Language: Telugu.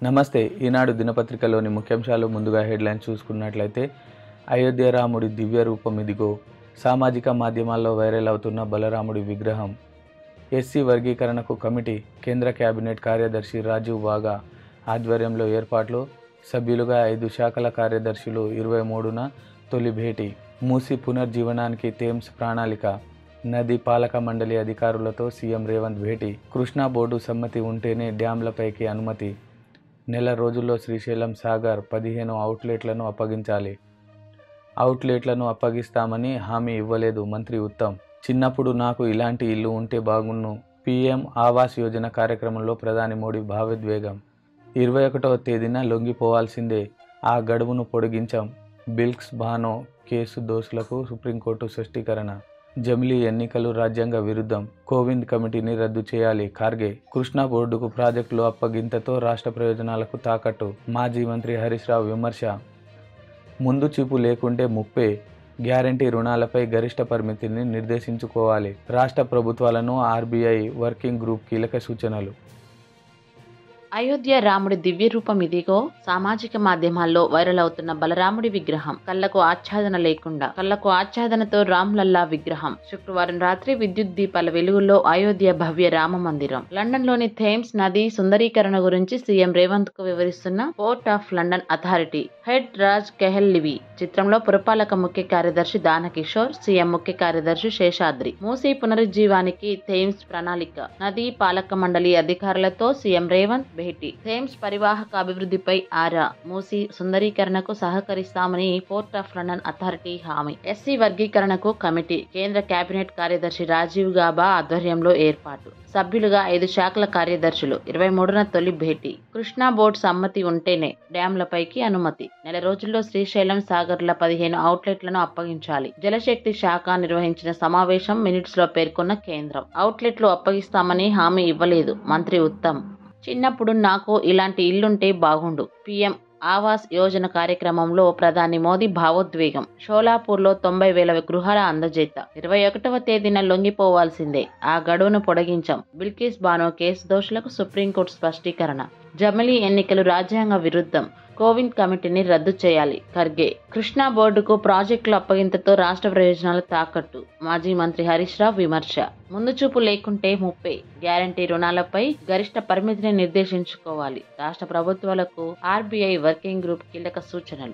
నమస్తే. ఈనాడు దినపత్రికలోని ముఖ్యాంశాలు ముందుగా హెడ్లైన్స్ చూసుకున్నట్లయితే, అయోధ్య రాముడి దివ్య రూపం ఇదిగో, సామాజిక మాధ్యమాల్లో వైరల్ అవుతున్న బలరాముడి విగ్రహం, ఎస్సీ వర్గీకరణకు కమిటీ, కేంద్ర కేబినెట్ కార్యదర్శి రాజీవ్ బాగా ఆధ్వర్యంలో ఏర్పాట్లు, సభ్యులుగా 5 శాఖల కార్యదర్శులు 23న తొలి భేటీ, మూసీ పునర్జీవనానికి థేమ్స్ ప్రణాళిక, నది పాలక మండలి అధికారులతో సీఎం రేవంత్ భేటీ, కృష్ణా బోర్డు సమ్మతి ఉంటేనే డ్యాంలపైకి అనుమతి, నెల రోజుల్లో శ్రీశైలం సాగర్ 15 అవుట్లెట్లను అప్పగించాలి. అవుట్లెట్లను అప్పగిస్తామని హామీ ఇవ్వలేదు మంత్రి ఉత్తమ్. చిన్నప్పుడు నాకు ఇలాంటి ఇల్లు ఉంటే బాగున్ను. పీఎం ఆవాస్ యోజన కార్యక్రమంలో ప్రధాని మోడీ భావోద్వేగం. 21వ తేదీన లొంగిపోవాల్సిందే, ఆ గడువును పొడిగించాం. బిల్క్స్ బానో కేసు దోషులకు సుప్రీంకోర్టు స్పష్టీకరణ. జమిలీ ఎన్నికలు రాజ్యాంగ విరుద్ధం, కోవింద్ కమిటీని రద్దు చేయాలి ఖార్గే. కృష్ణా బోర్డుకు ప్రాజెక్టులు అప్పగింతతో రాష్ట్ర ప్రయోజనాలకు తాకట్టు, మాజీ మంత్రి హరీష్ రావు విమర్శ. ముందు చూపు లేకుంటే ముప్పే, గ్యారంటీ రుణాలపై గరిష్ట పరిమితిని నిర్దేశించుకోవాలి. రాష్ట్ర ప్రభుత్వాలను ఆర్బీఐ వర్కింగ్ గ్రూప్ కీలక సూచనలు. అయోధ్య రాముడి దివ్య రూపం ఇదిగో, సామాజిక మాధ్యమాల్లో వైరల్ అవుతున్న బలరాముడి విగ్రహం, కళ్లకు ఆచ్ఛాదనతో రామ్లల్లా విగ్రహం శుక్రవారం రాత్రి విద్యుత్ దీపాల వెలుగుల్లో అయోధ్య భవ్య రామ మందిరం. లండన్ లోని థేమ్స్ నది సుందరీకరణ గురించి సీఎం రేవంత్ కు వివరిస్తున్న port of London authority head Raj కెహెల్లివి. చిత్రంలో పురపాలక ముఖ్య కార్యదర్శి దానకిషోర్, సీఎం ముఖ్య కార్యదర్శి శేషాద్రి. మూసీ పునరుజ్జీవానికి థేమ్స్ ప్రణాళిక, నదీ పాలక మండలి అధికారులతో సీఎం రేవంత్ భేటీ, థేమ్స్ పరివాహక అభివృద్ధిపై ఆరా, మూసీ సుందరీకరణకు సహకరిస్తామని పోర్ట్ ఆఫ్ లండన్ అథారిటీ హామీ, ఎస్సీ వర్గీకరణకు కమిటీ, కేంద్ర కేబినెట్ కార్యదర్శి రాజీవ్ గాబా ఆధ్వర్యంలో ఏర్పాటు, సభ్యులుగా 5 శాఖల కార్యదర్శులు 23న తొలి భేటీ, కృష్ణా బోర్డు సమ్మతి ఉంటేనే డ్యాంలపైకి అనుమతి, నెల రోజుల్లో శ్రీశైలం సాగర్ల 15 అవుట్లెట్లను అప్పగించాలి. జలశక్తి శాఖ నిర్వహించిన సమావేశం మినిట్స్ లో పేర్కొన్న కేంద్రం. అవుట్లెట్లు అప్పగిస్తామని హామీ ఇవ్వలేదు మంత్రి ఉత్తమ్. చిన్నప్పుడు నాకు ఇలాంటి ఇల్లుంటే బాగుండు. పీఎం ఆవాస్ యోజన కార్యక్రమంలో ప్రధాని మోదీ భావోద్వేగం. షోలాపూర్లో 90,000 గృహాల అందజేత. 21వ తేదీన లొంగిపోవాల్సిందే, ఆ గడువును పొడిగించాం. బిల్కిస్ బానో కేసు దోషులకు సుప్రీంకోర్టు స్పష్టీకరణ. జమిలీ ఎన్నికలు రాజ్యాంగ విరుద్ధం, కోవింద్ కమిటీని రద్దు చేయాలి ఖర్గే. కృష్ణా బోర్డుకు ప్రాజెక్టుల అప్పగింతతో రాష్ట్ర ప్రయోజనాలు తాకట్టు, మాజీ మంత్రి హరీష్ రావు విమర్శ. ముందు చూపు లేకుంటే ముప్పే, గ్యారంటీ రుణాలపై గరిష్ట పరిమితిని నిర్దేశించుకోవాలి. రాష్ట్ర ప్రభుత్వాలకు ఆర్బీఐ వర్కింగ్ గ్రూప్ కీలక సూచనలు.